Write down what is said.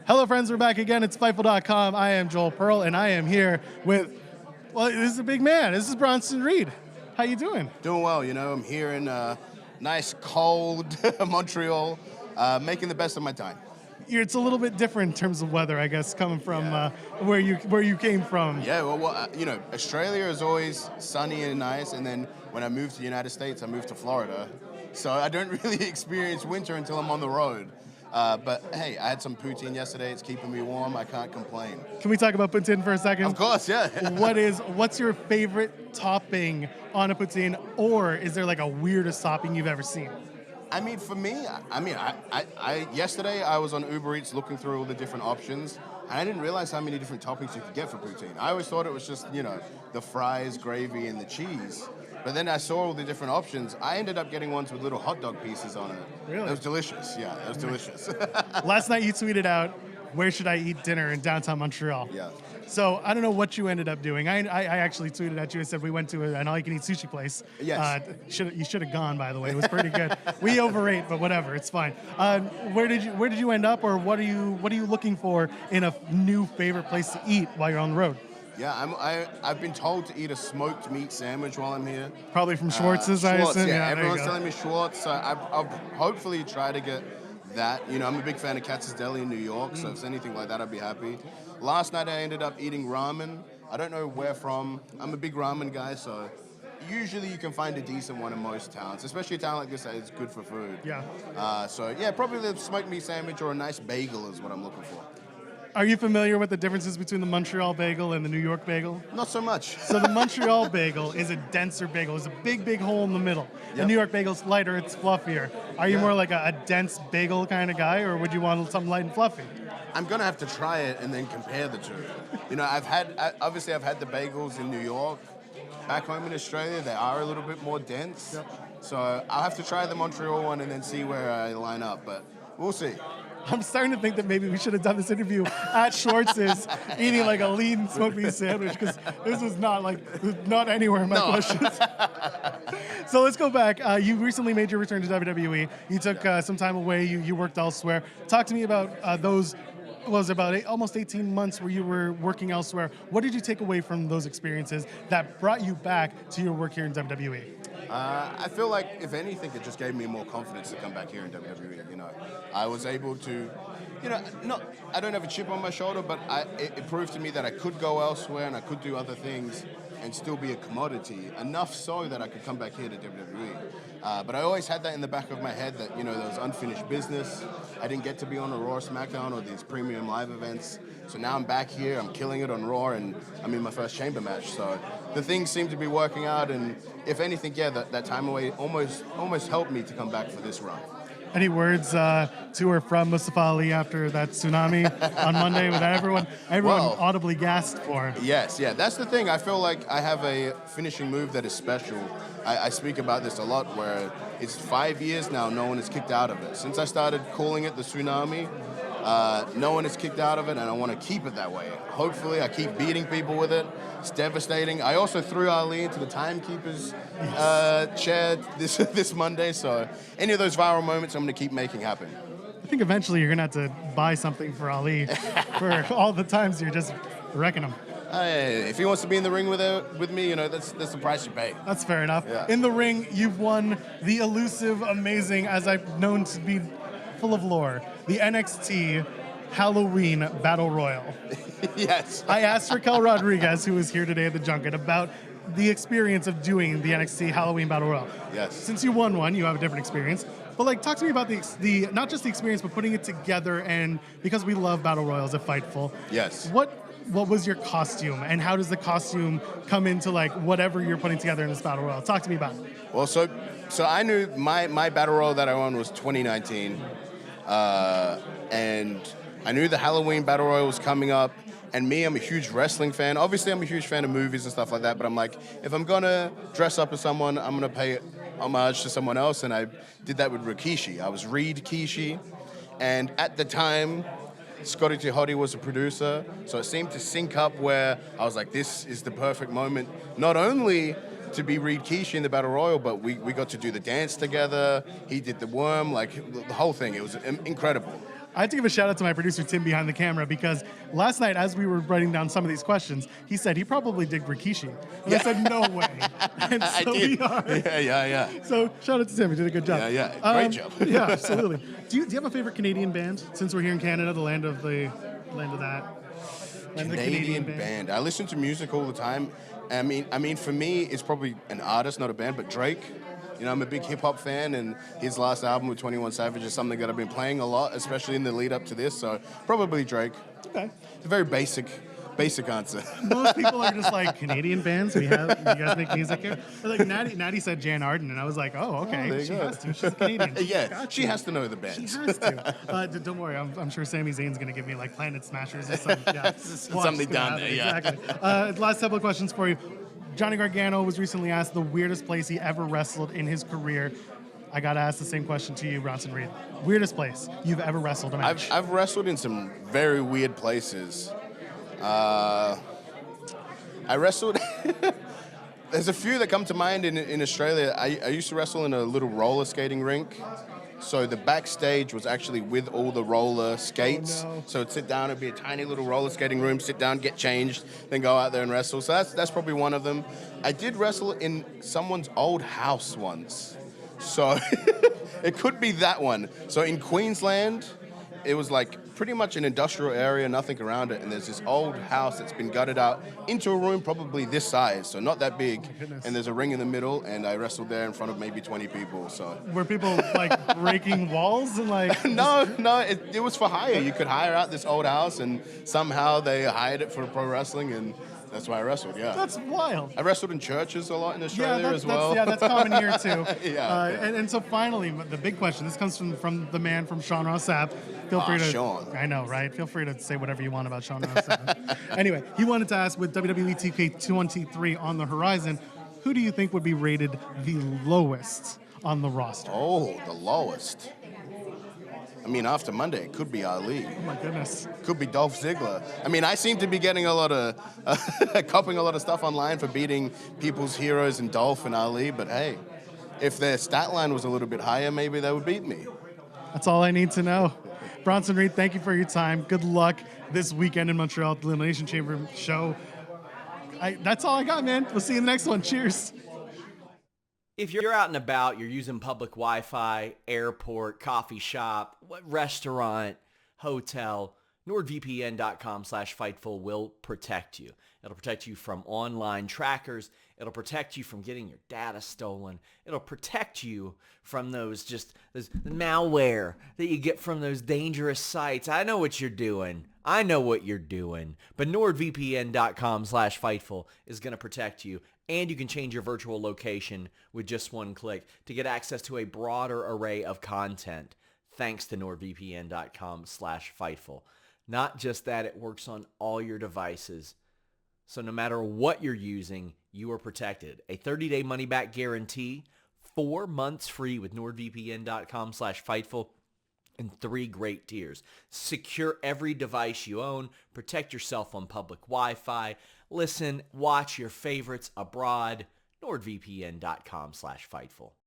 Hello, friends. We're back again. It's Fightful.com. I am Joel Pearl, and I am here with, well, this is a big man. This is Bronson Reed. How you doing? Doing well. You know, I'm here in nice, cold Montreal, making the best of my time. It's a little bit different in terms of weather, I guess, coming from where you came from. Yeah, well, you know, Australia is always sunny and nice, and then when I moved to the United States, I moved to Florida. So I don't really experience winter until I'm on the road. But hey, I had some poutine yesterday. It's keeping me warm. I can't complain. Can we talk about poutine for a second? Of course, yeah. What's your favorite topping on a poutine, or is there like a weirdest topping you've ever seen? I mean, for me, yesterday I was on Uber Eats looking through all the different options, and I didn't realize how many different toppings you could get for poutine. I always thought it was just, you know, the fries, gravy, and the cheese. But then I saw all the different options. I ended up getting ones with little hot dog pieces on it. Really? It was delicious. Yeah, it was delicious. Last night you tweeted out, "Where should I eat dinner in downtown Montreal?" Yeah. So I don't know what you ended up doing. I actually tweeted at you and said we went to an all-you-can-eat sushi place. Yes. You should have gone, by the way. It was pretty good. We overate, but whatever, it's fine. Where did you end up, or what are you looking for in a new favorite place to eat while you're on the road? Yeah, I've been told to eat a smoked meat sandwich while I'm here. Probably from Schwartz's, I Schwartz, assume. yeah, everyone's telling me Schwartz. So I'll hopefully try to get that. You know, I'm a big fan of Katz's Deli in New York, so if it's anything like that, I'd be happy. Last night I ended up eating ramen. I don't know where from. I'm a big ramen guy, so usually you can find a decent one in most towns, especially a town like this that is good for food. Yeah. So yeah, probably the smoked meat sandwich or a nice bagel is what I'm looking for. Are you familiar with the differences between the Montreal bagel and the New York bagel? Not so much. So the Montreal bagel is a denser bagel. It's a big hole in the middle. Yep. The New York bagel's lighter, it's fluffier. Are you more like a dense bagel kind of guy, or would you want something light and fluffy? I'm gonna have to try it and then compare the two. You know, I've had the bagels in New York. Back home in Australia, they are a little bit more dense. Yep. So I'll have to try the Montreal one and then see where I line up, but we'll see. I'm starting to think that maybe we should have done this interview at Schwartz's, eating like a lean smoked meat sandwich, because this was not anywhere in my questions. So let's go back. You recently made your return to WWE. You took some time away. You worked elsewhere. Talk to me about those. Was about almost 18 months where you were working elsewhere. What did you take away from those experiences that brought you back to your work here in WWE? I feel like, if anything, it just gave me more confidence to come back here in WWE. You know, I was able to, you know, I don't have a chip on my shoulder, but it proved to me that I could go elsewhere and I could do other things and still be a commodity, enough so that I could come back here to WWE. But I always had that in the back of my head that, you know, there was unfinished business. I didn't get to be on a Raw or SmackDown or these premium live events. So now I'm back here, I'm killing it on Raw, and I'm in my first chamber match. So the things seem to be working out, and if anything, yeah, that time away almost helped me to come back for this run. Any words to or from Mustafa Ali after that tsunami on Monday that everyone audibly gasped for? Yes, yeah, that's the thing. I feel like I have a finishing move that is special. I speak about this a lot, where it's 5 years now, no one is kicked out of it. Since I started calling it the Tsunami, no one is kicked out of it, and I want to keep it that way. Hopefully, I keep beating people with it. It's devastating. I also threw Ali into the timekeeper's chair this Monday, so any of those viral moments, I'm going to keep making happen. I think eventually you're going to have to buy something for Ali for all the times you're just wrecking him. If he wants to be in the ring with me, you know, that's the price you pay. That's fair enough. Yeah. In the ring, you've won the elusive, amazing, as I've known to be full of lore, the NXT Halloween Battle Royal. Yes. I asked Raquel Rodriguez, who was here today at the junket, about the experience of doing the NXT Halloween Battle Royal. Yes. Since you won one, you have a different experience. But talk to me about the not just the experience, but putting it together. And because we love Battle Royals at Fightful. Yes. What was your costume, and how does the costume come into whatever you're putting together in this Battle Royal? Talk to me about it. Well, so I knew my Battle Royal that I won was 2019, and I knew the Halloween Battle Royal was coming up. And me, I'm a huge wrestling fan. Obviously, I'm a huge fan of movies and stuff like that, but I'm like, if I'm going to dress up as someone, I'm going to pay homage to someone else, and I did that with Rikishi. I was Reed Kishi, and at the time, Scotty Tihoti was a producer, so it seemed to sync up where I was like, this is the perfect moment, not only to be Reed Kishi in the Battle Royal, but we got to do the dance together. He did the worm, the whole thing. It was incredible. I have to give a shout out to my producer, Tim, behind the camera, because last night, as we were writing down some of these questions, he said he probably did Rikishi. And I said, no way. And I so did. we are. Yeah. So shout out to Tim. He did a good job. Yeah. Great job. Yeah, absolutely. Do you have a favorite Canadian band? Since we're here in Canada, the land of that. Land of the Canadian band. I listen to music all the time. I mean, for me, it's probably an artist, not a band, but Drake. You know, I'm a big hip-hop fan, and his last album with 21 Savage is something that I've been playing a lot, especially in the lead-up to this, so probably Drake. Okay. It's a very basic answer. Most people are just like, Canadian bands? You guys make music here? Or like Natty said Jan Arden, and I was like, oh, okay. Oh, she has to. She's a Canadian. Yeah, she has to know the bands. She has to. Don't worry, I'm sure Sami Zayn's going to give me like Planet Smashers or something. Yeah, something down there, yeah. Exactly. Last couple of questions for you. Johnny Gargano was recently asked the weirdest place he ever wrestled in his career. I got to ask the same question to you, Bronson Reed. Weirdest place you've ever wrestled a match? I've wrestled in some very weird places. I wrestled... There's a few that come to mind in Australia. I used to wrestle in a little roller skating rink. So the backstage was actually with all the roller skates. Oh, no. So it'd sit down, it'd be a tiny little roller skating room, sit down, get changed, then go out there and wrestle. So that's probably one of them. I did wrestle in someone's old house once. So it could be that one. So in Queensland, it was like pretty much an industrial area, nothing around it, and there's this old house that's been gutted out into a room probably this size, so not that big, and there's a ring in the middle, and I wrestled there in front of maybe 20 people. So were people like breaking walls and like? No, it was for hire. You could hire out this old house, and somehow they hired it for pro wrestling, and that's why I wrestled. Yeah, That's wild. I wrestled in churches a lot in Australia as well. That's common here too. Yeah. And so finally, the big question. This comes from the man from Sean Ross Sapp. Feel free to. Sean. I know, right? Feel free to say whatever you want about Sean Ross Sapp. Anyway, he wanted to ask, with WWE 2K23 on the horizon, who do you think would be rated the lowest on the roster? Oh, the lowest. I mean, after Monday, it could be Ali. Oh my goodness. Could be Dolph Ziggler. I mean, I seem to be getting a lot of, copying a lot of stuff online for beating people's heroes in Dolph and Ali, but hey, if their stat line was a little bit higher, maybe they would beat me. That's all I need to know. Bronson Reed, thank you for your time. Good luck this weekend in Montreal at the Elimination Chamber show. That's all I got, man. We'll see you in the next one. Cheers. If you're out and about, you're using public Wi-Fi, airport, coffee shop, restaurant, hotel, NordVPN.com/Fightful will protect you. It'll protect you from online trackers. It'll protect you from getting your data stolen. It'll protect you from those malware that you get from those dangerous sites. I know what you're doing. But NordVPN.com/Fightful is going to protect you. And you can change your virtual location with just one click to get access to a broader array of content thanks to NordVPN.com/Fightful. Not just that, it works on all your devices. So no matter what you're using, you are protected. A 30-day money-back guarantee, 4 months free with NordVPN.com/Fightful, and 3 great tiers. Secure every device you own. Protect yourself on public Wi-Fi. Listen, watch your favorites abroad. NordVPN.com/Fightful.